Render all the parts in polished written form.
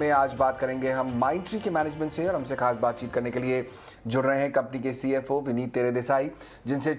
में आज बात करेंगे हम माइंडट्री के मैनेजमेंट से और हमसे खास बातचीत करने के लिए जुड़ रहे हैं कंपनी के सीएफओ विनीत तेरेदेसाई, जिनसे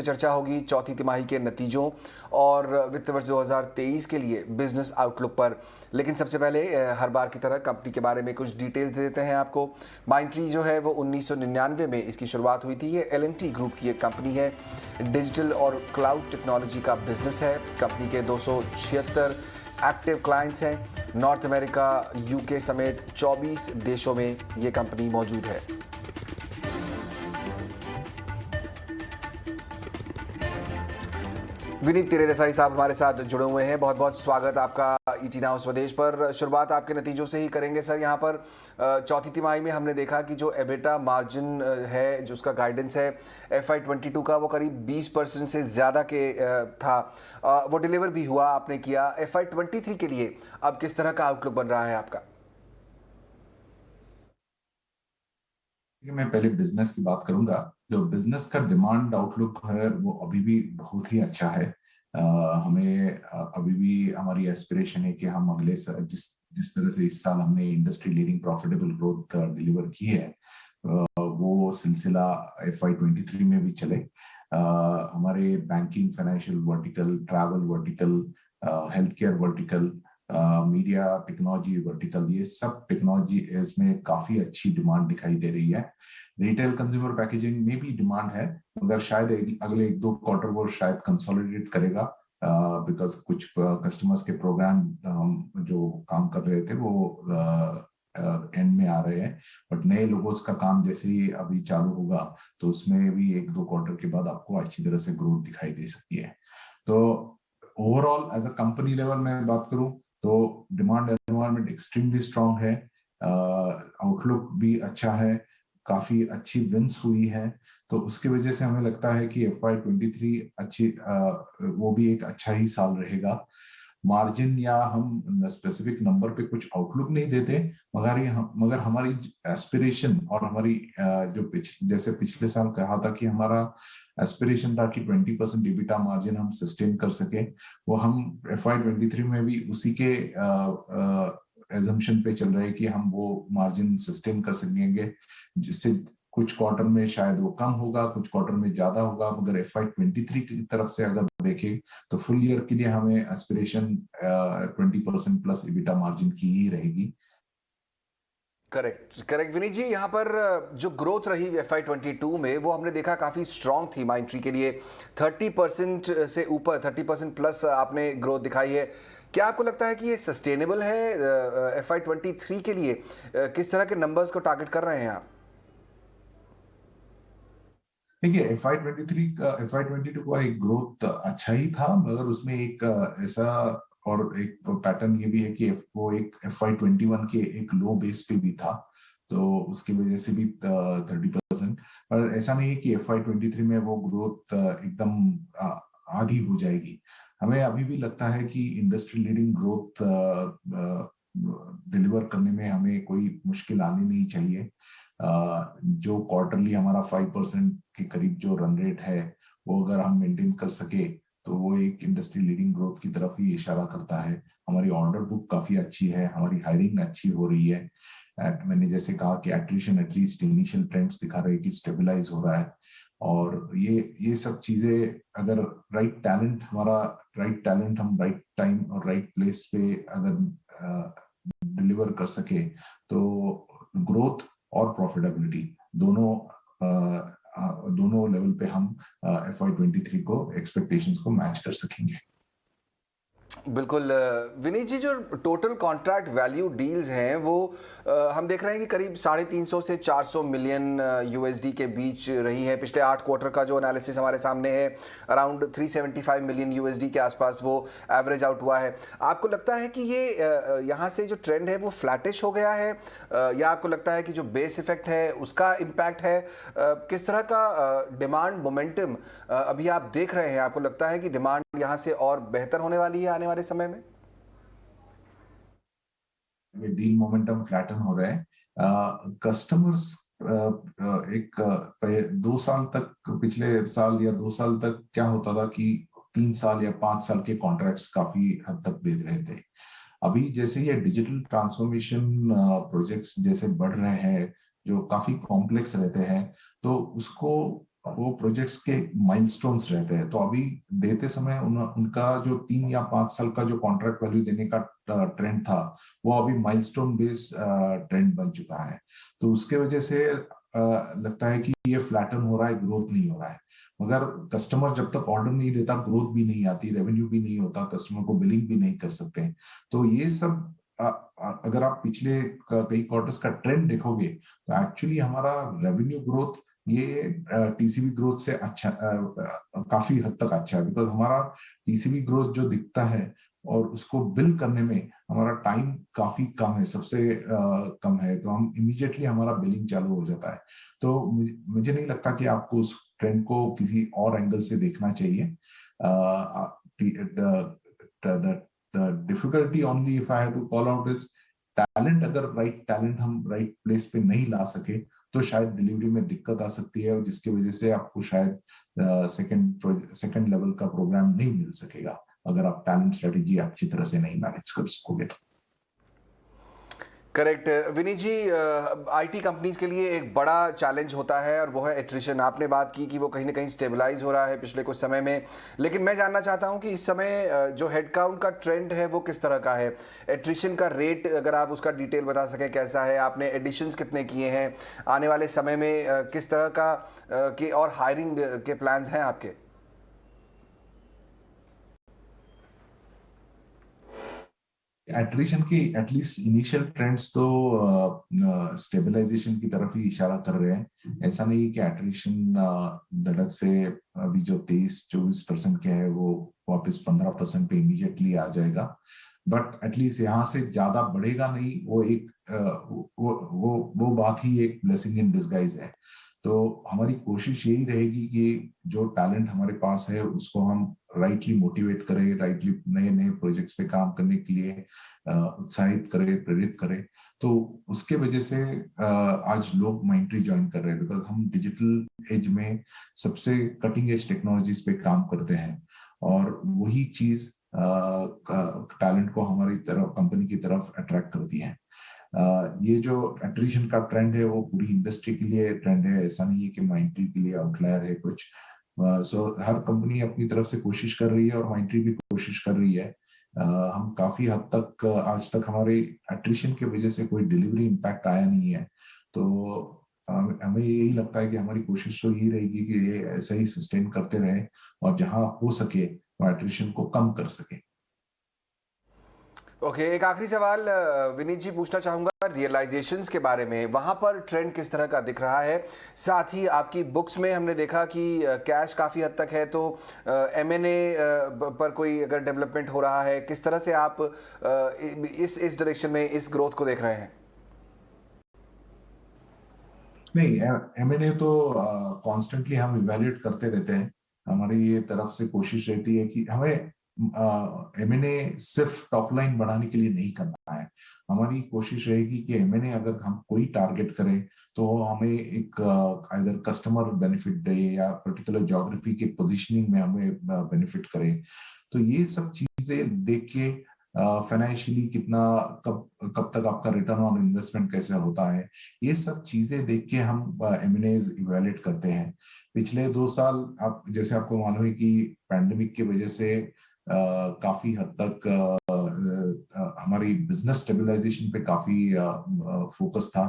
चर्चा होगी चौथी तिमाही के नतीजों और वित्त वर्ष 2023 के लिए बिजनेस आउटलुक पर। लेकिन सबसे पहले हर बार की तरह कंपनी के बारे में कुछ डिटेल्स दे देते हैं आपको। माइंडट्री जो है वो 1999 में इसकी शुरुआत हुई थी। ये L&T ग्रुप की एक कंपनी है, डिजिटल और क्लाउड टेक्नोलॉजी का बिजनेस है। कंपनी के 276 एक्टिव क्लाइंट्स हैं। नॉर्थ अमेरिका, यूके समेत 24 देशों में ये कंपनी मौजूद है। विनीत तेरेदेसाई साहब हमारे साथ जुड़े हुए हैं। बहुत बहुत स्वागत आपका ईटी नाउ स्वदेश पर। शुरुआत आपके नतीजों से ही करेंगे सर। यहाँ पर चौथी तिमाही में हमने देखा कि जो एबिटा मार्जिन है, जो उसका गाइडेंस है FY22 का, वो करीब 20% से ज़्यादा के था। वो डिलीवर भी हुआ, आपने किया। FY23 के लिए अब किस तरह का आउटलुक बन रहा है आपका? मैं पहले बिजनेस की बात करूंगा। जो बिजनेस का डिमांड आउटलुक है वो अभी भी बहुत ही अच्छा है। हमें अभी भी हमारी एस्पिरेशन है कि हम अगले जिस जिस तरह से इस साल हमने industry leading profitable growth deliver की है, वो सिलसिला FY23 में भी चले। हमारे banking, financial vertical, travel vertical, health care vertical, media technology vertical, ये सब टेक्नोलॉजी इसमें काफी अच्छी डिमांड दिखाई दे रही है। रिटेल कंज्यूमर पैकेजिंग में भी डिमांड है, मगर शायद अगले 1-2 क्वार्टर वो शायद कंसोलिडेट करेगा, बिकॉज कुछ कस्टमर्स के प्रोग्राम हम जो काम कर रहे थे वो एंड में आ रहे हैं। बट नए लोगों का काम जैसे ही अभी चालू होगा तो उसमें भी 1-2 क्वार्टर के बाद आपको अच्छी तरह से ग्रोथ दिखाई दे सकती है। तो overall as a company level में बात करूं तो डिमांड एनवायरनमेंट एक्सट्रीमली स्ट्रांग है, आउटलुक भी अच्छा है, काफी अच्छी विंस हुई है। तो उसकी वजह से हमें लगता है कि FY23 अच्छी वो भी एक अच्छा ही साल रहेगा। मार्जिन या हम स्पेसिफिक नंबर पे कुछ आउटलुक नहीं देते, मगर हमारी एस्पिरेशन और हमारी जो जैसे पिछले साल कहा था कि हमारा एस्पिरेशन था कि 20% EBITDA मार्जिन हम सस्टेन कर सके, वो हम FY23 में भी उसी के एजम्पशन पे चल रहे हैं कि हम वो मार्जिन सस्टेन कर सकेंगे। जिससे कुछ क्वार्टर में शायद वो कम होगा, कुछ क्वार्टर में ज्यादा होगा, मगर FY23 की तरफ से अगर देखें तो फुल ईयर के लिए हमें एस्पिरेशन 20% प्लस EBITDA मार्जिन की ही रहेगी। करेक्ट विनीत जी। यहाँ पर जो ग्रोथ रही FY22 में, वो हमने देखा काफ़ी स्ट्रांग थी माइंडट्री के लिए। 30% से ऊपर, 30% प्लस आपने ग्रोथ दिखाई है। क्या आपको लगता है कि ये सस्टेनेबल है FY23 के लिए? किस तरह के नंबर्स को टारगेट कर रहे हैं आप? देखिए, FY22 का एक ग्रोथ अच्छा ही था, मगर उसमें एक ऐसा और एक पैटर्न ये भी है कि वो एक FY21 के एक लो बेस पे भी था, तो उसकी वजह से भी 30%। पर ऐसा नहीं है कि FY23 में वो ग्रोथ एकदम आधी हो जाएगी। हमें अभी भी लगता है कि इंडस्ट्री लीडिंग ग्रोथ डिलीवर करने में हमें कोई मुश्किल आनी नहीं चाहिए। जो क्वार्टरली हमारा 5% के करीब जो रन रेट है, वो अगर हम मेंटेन कर सके तो वो एक इंडस्ट्री लीडिंग ग्रोथ की तरफ ही इशारा करता है। हमारी ऑर्डर बुक काफी अच्छी है, हमारी हायरिंग अच्छी हो रही है। मैंने जैसे कहा कि एट्रिशन एटलीस्ट इनिशियल ट्रेंड्स दिखा रहे हैं कि स्टेबलाइज हो रहा है। और ये सब चीजें अगर राइट टैलेंट हम राइट टाइम और राइट प्लेस पे अगर डिलीवर कर सके तो ग्रोथ और प्रॉफिटेबिलिटी दोनों लेवल पे हम FY23 को एक्सपेक्टेशंस को मैच कर सकेंगे। बिल्कुल विनीत जी, जो टोटल कॉन्ट्रैक्ट वैल्यू डील्स हैं वो हम देख रहे हैं कि करीब 350 से 400 मिलियन USD के बीच रही है। पिछले 8 क्वार्टर का जो एनालिसिस हमारे सामने है, अराउंड 375 मिलियन USD के आसपास वो एवरेज आउट हुआ है। आपको लगता है कि ये यहाँ से जो ट्रेंड है वो फ्लैटिश हो गया है, या आपको लगता है कि जो बेस इफेक्ट है उसका इम्पैक्ट है? किस तरह का डिमांड मोमेंटम अभी आप देख रहे हैं? आपको लगता है कि डिमांड यहाँ से और बेहतर होने वाली है आने वाले समय में? ये डील मोमेंटम फ्लैटन हो रहा है। कस्टमर्स 2 साल तक, पिछले साल या 2 साल तक क्या होता था कि 3 साल या 5 साल के कॉन्ट्रैक्ट्स काफी हद तक दे रहे थे। अभी जैसे ये डिजिटल ट्रांसफॉर्मेशन प्रोजेक्ट्स जैसे बढ़ रहे हैं, जो काफी कॉम्प्लेक्स रहते हैं, तो उसको वो प्रोजेक्ट्स के माइलस्टोन्स रहते हैं। तो अभी देते समय उनका जो 3 या 5 साल का जो कॉन्ट्रैक्ट वैल्यू देने का ट्रेंड था, वो अभी माइलस्टोन बेस ट्रेंड बन चुका है। तो उसके वजह से लगता है कि ये फ्लैटन हो रहा है, ग्रोथ नहीं हो रहा है। मगर कस्टमर जब तक ऑर्डर नहीं देता, ग्रोथ भी नहीं आती, रेवेन्यू भी नहीं होता, कस्टमर को बिलिंग भी नहीं कर सकते। तो ये सब अगर आप पिछले कई क्वार्टर्स का ट्रेंड देखोगे, तो एक्चुअली हमारा रेवेन्यू ग्रोथ ये टीसीबी ग्रोथ से अच्छा, काफी हद तक अच्छा है। बिकॉज हमारा टीसीबी ग्रोथ जो दिखता है और उसको बिल करने में हमारा टाइम काफी कम है, सबसे कम है। तो हम इमीडिएटली हमारा बिलिंग चालू हो जाता है। तो मुझे नहीं लगता कि आपको उस ट्रेंड को किसी और एंगल से देखना चाहिए। The difficulty only if I have to call out is talent. अगर राइट टैलेंट हम राइट प्लेस पे नहीं ला सके, तो शायद डिलीवरी में दिक्कत आ सकती है, और जिसकी वजह से आपको शायद सेकंड लेवल का प्रोग्राम नहीं मिल सकेगा, अगर आप टैलेंट स्ट्रेटेजी अच्छी तरह से नहीं मैनेज कर सकोगे तो। Correct Vineet ji, IT companies के लिए एक बड़ा चैलेंज होता है और वो है एट्रिशन। आपने बात की कि वो कहीं ना कहीं स्टेबलाइज हो रहा है पिछले कुछ समय में, लेकिन मैं जानना चाहता हूं कि इस समय जो हेडकाउंट का ट्रेंड है वो किस तरह का है। एट्रिशन का रेट अगर आप उसका डिटेल बता सकें, कैसा है, आपने एडिशंस कितने किए हैं, आने वाले समय में किस तरह का की और हायरिंग के प्लान्स हैं आपके? एट्रिशन की एटलीस्ट इनिशियल ट्रेंड्स तो स्टेबलाइजेशन की तरफ ही इशारा कर रहे हैं। ऐसा नहीं कि एट्रिशन धड़क से अभी जो 23-24% के है वो वापस 15% पे इमीडिएटली आ जाएगा, बट एटलीस्ट यहाँ से ज्यादा बढ़ेगा नहीं। वो एक वो बात ही एक ब्लेसिंग इन डिस्गाइज है। तो हमारी कोशिश यही रहेगी कि जो टैलेंट हमारे पास है उसको हम राइटली मोटिवेट करें, राइटली नए नए प्रोजेक्ट्स पे काम करने के लिए उत्साहित करें, प्रेरित करें। तो उसके वजह से आज लोग माइंट्री ज्वाइन कर रहे हैं, बिकॉज हम डिजिटल एज में सबसे कटिंग एज टेक्नोलॉजीज पे काम करते हैं, और वही चीज टैलेंट को हमारी तरफ, कंपनी की तरफ अट्रैक्ट करती है। ये जो एट्रिशन का ट्रेंड है वो पूरी इंडस्ट्री के लिए ट्रेंड है, ऐसा नहीं है कि माइंट्री के लिए आउटलायर है कुछ। सो हर कंपनी अपनी तरफ से कोशिश कर रही है, और माइंट्री भी कोशिश कर रही है। हम काफी हद तक आज तक हमारे एट्रिशन की वजह से कोई डिलीवरी इम्पैक्ट आया नहीं है। तो हमें यही लगता है कि हमारी कोशिश तो यही रहेगी कि ये ऐसा ही सस्टेन करते रहे, और जहां हो सके वो एट्रिशन को कम कर सके। ओके, एक आखिरी सवाल विनीत जी पूछना चाहूंगा रियलाइजेशंस के बारे में। वहां पर ट्रेंड किस तरह का दिख रहा है? साथ ही आपकी बुक्स में हमने देखा कि कैश काफ़ी हद तक है, तो एमएनए पर कोई अगर डेवलपमेंट हो रहा है, किस तरह से आप इस डायरेक्शन में इस ग्रोथ को देख रहे हैं? नहीं, एमएनए तो कॉन्स्टेंटली हम इवेल्युएट करते रहते हैं। हमारी ये तरफ से कोशिश रहती है कि हमें एमएनए सिर्फ टॉप लाइन बढ़ाने के लिए नहीं करना है। हमारी कोशिश रहेगी कि एमएनए अगर हम कोई टारगेट करें, तो हमें एक आइदर कस्टमर बेनिफिट दे या पर्टिकुलर ज्योग्राफी के पोजीशनिंग में हमें बेनिफिट करे। तो ये सब चीजें देख के फाइनेंशियली कितना, कब तक आपका रिटर्न ऑन इन्वेस्टमेंट कैसे होता है, ये सब चीजें देख के हम एमएनएज इवेल्युएट करते हैं। पिछले 2 साल आप जैसे आपको मालूम है कि पैंडेमिक की वजह से काफी हद तक हमारी बिजनेस स्टेबलाइजेशन पे काफी फोकस था,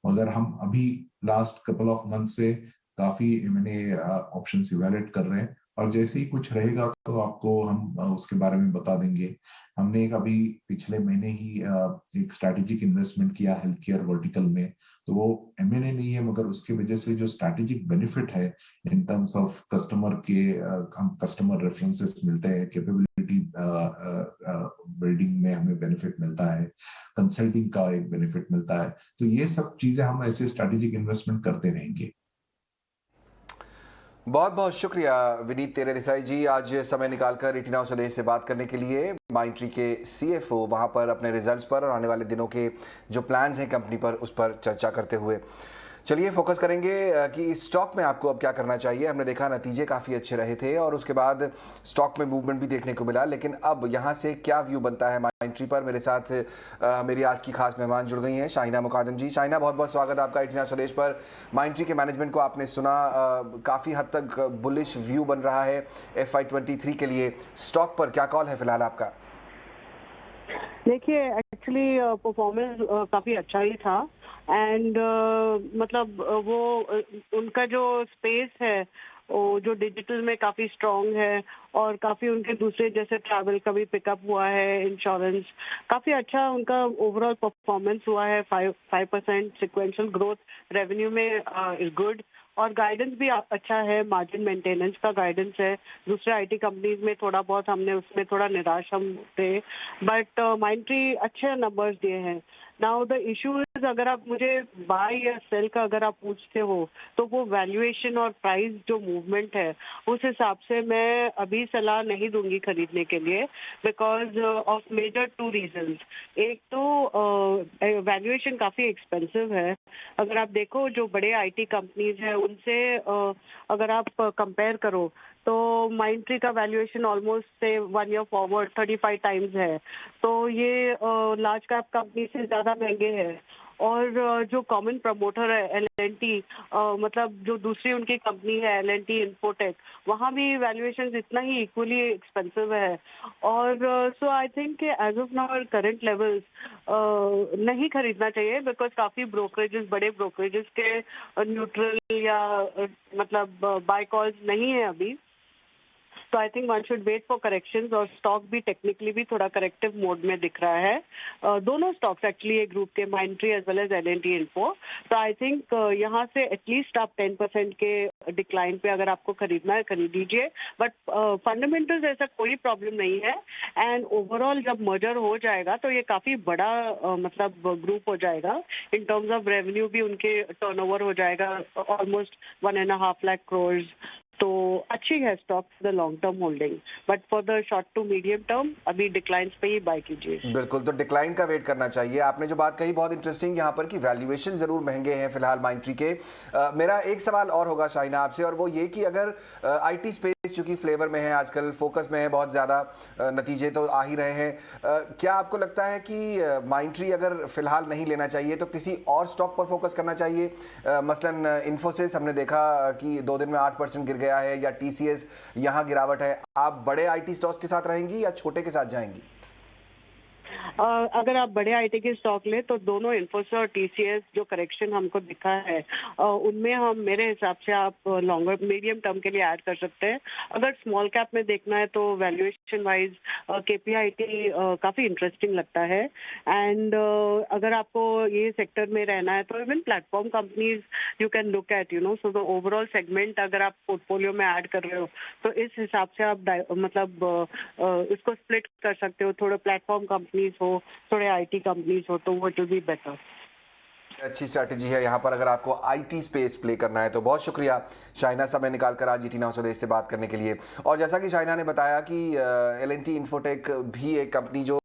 मगर हम अभी लास्ट कपल ऑफ मंथ से काफी एमएनए ऑप्शंस इवेल्युएट कर रहे हैं, और जैसे ही कुछ रहेगा तो आपको हम उसके बारे में बता देंगे। हमने एक अभी पिछले महीने ही एक स्ट्रैटेजिक इन्वेस्टमेंट किया हेल्थ केयर वर्टिकल में। तो वो एमएनए नहीं है, मगर उसकी वजह से जो स्ट्रैटेजिक बेनिफिट है इन टर्म्स ऑफ कस्टमर के, हम कस्टमर रेफरेंसेस मिलते हैं, कैपेबिलिटी बिल्डिंग में हमें बेनिफिट मिलता है, कंसल्टिंग का एक बेनिफिट मिलता है। तो ये सब चीजें हम ऐसे स्ट्रैटेजिक इन्वेस्टमेंट करते रहेंगे। बहुत बहुत शुक्रिया विनीत तेरेदेसाई जी, आज समय निकालकर रेटिना स्वदेश से बात करने के लिए। माइंट्री के सीएफओ वहां पर अपने रिजल्ट्स पर और आने वाले दिनों के जो प्लान्स हैं कंपनी पर, उस पर चर्चा करते हुए। चलिए फोकस करेंगे कि इस स्टॉक में आपको अब क्या करना चाहिए। हमने देखा नतीजे काफ़ी अच्छे रहे थे और उसके बाद स्टॉक में मूवमेंट भी देखने को मिला, लेकिन अब यहाँ से क्या व्यू बनता है माइंट्री पर। मेरे साथ मेरी आज की खास मेहमान जुड़ गई हैं, शाहिना मुकादम जी। शाहिना, बहुत बहुत स्वागत आपका इटिना स्वदेश पर। माइंट्री के मैनेजमेंट को आपने सुना, काफ़ी हद तक बुलिश व्यू बन रहा है FY23 के लिए। स्टॉक पर क्या कॉल है फिलहाल आपका? देखिए, एक्चुअली परफॉर्मेंस काफ़ी अच्छा ही था एंड मतलब उनका जो स्पेस है वो जो डिजिटल में काफ़ी स्ट्रांग है और काफ़ी उनके दूसरे जैसे ट्रैवल का भी पिकअप हुआ है, इंश्योरेंस काफ़ी अच्छा उनका ओवरऑल परफॉर्मेंस हुआ है। 5% सिक्वेंशियल ग्रोथ रेवेन्यू में इज गुड और गाइडेंस भी अच्छा है, मार्जिन मेंटेनेंस का गाइडेंस है। दूसरे आईटी कंपनीज में थोड़ा बहुत हमने उसमें थोड़ा निराश हम थे, बट माइंट्री अच्छे नंबर्स दिए हैं। नाउ द इशू इज, अगर आप मुझे बाय या सेल का अगर आप पूछते हो तो वो वैल्यूएशन और प्राइस जो मूवमेंट है उस हिसाब से मैं अभी सलाह नहीं दूंगी खरीदने के लिए, बिकॉज ऑफ मेजर 2 रीजंस। एक तो वैल्यूएशन काफ़ी एक्सपेंसिव है। अगर आप देखो जो बड़े आईटी कंपनीज हैं उनसे अगर आप कंपेयर करो तो माइंट्री का वैल्यूएशन ऑलमोस्ट से 1 ईयर फॉरवर्ड 35 टाइम्स है, तो ये लार्ज कैप कंपनी से ज़्यादा महंगे हैं। और जो कॉमन प्रमोटर है L&T, मतलब जो दूसरी उनकी कंपनी है L&T इन्फोटेक, वहाँ भी वैल्यूएशन इतना ही इक्वली एक्सपेंसिव है। और so I think as of now current levels नहीं खरीदना चाहिए, बिकॉज काफ़ी ब्रोकरेजेस, बड़े ब्रोकरेजेस के न्यूट्रल या मतलब बाय कॉल्स नहीं है अभी। तो I think one should wait for corrections और स्टॉक भी टेक्निकली भी थोड़ा करेक्टिव मोड में दिख रहा है। दोनों स्टॉक्स एक्चुअली एक ग्रुप के, Mindtree as well as L&T info. तो आई थिंक यहाँ से एटलीस्ट आप 10% के डिक्लाइन पे अगर आपको खरीदना है खरीद लीजिए, बट फंडामेंटल्स ऐसा कोई प्रॉब्लम नहीं है। एंड ओवरऑल जब मर्जर हो जाएगा तो ये काफ़ी बड़ा मतलब ग्रुप हो जाएगा। इन टर्म्स ऑफ रेवेन्यू भी उनके टर्नओवर हो जाएगा ऑलमोस्ट 1.5 लाख करोड़। तो अच्छी है stock for the long term holding, but for the short to medium term अभी डिक्लाइंस पे ही बाय कीजिए। बिल्कुल, तो डिक्लाइन का वेट करना चाहिए। आपने जो बात कही बहुत इंटरेस्टिंग यहाँ पर कि वैल्यूएशन जरूर महंगे हैं फिलहाल माइंट्री के। मेरा एक सवाल और होगा शाहिना आपसे, और वो ये कि अगर आईटी स्पेस चूंकि फ्लेवर में है आजकल, फोकस में है बहुत ज़्यादा, नतीजे तो आ ही रहे हैं, क्या आपको लगता है कि माइंट्री अगर फिलहाल नहीं लेना चाहिए तो किसी और स्टॉक पर फोकस करना चाहिए? मसलन इन्फोसिस हमने देखा कि 2 दिन में 8% गिर गया है, या TCS यहाँ गिरावट है। आप बड़े आईटी स्टॉक्स के साथ रहेंगी या छोटे के साथ जाएंगी? अगर आप बड़े आईटी के स्टॉक ले तो दोनों इन्फोसिस और TCS जो करेक्शन हमको दिखा है उनमें हम मेरे हिसाब से आप लॉन्गर मीडियम टर्म के लिए ऐड कर सकते हैं। अगर स्मॉल कैप में देखना है तो वैल्यूएशन वाइज KPIT काफ़ी इंटरेस्टिंग लगता है। एंड अगर आपको ये सेक्टर में रहना है तो even platform companies you can look at, you know. So the overall segment अगर आप पोर्टफोलियो में ऐड कर रहे हो तो इस हिसाब से आप मतलब इसको स्प्लिट कर सकते हो। थोड़े प्लेटफॉर्म कंपनीज हो, थोड़े आईटी कंपनीज हो, तो वो इट विल बी बेटर। अच्छी स्ट्रैटेजी है यहाँ पर अगर आपको आईटी स्पेस प्ले करना है तो। बहुत शुक्रिया शाहिना, समय निकालकर आज इटिना स्वदेश से बात करने के लिए। और जैसा कि शाहिना ने बताया कि L&T इन्फोटेक भी एक कंपनी जो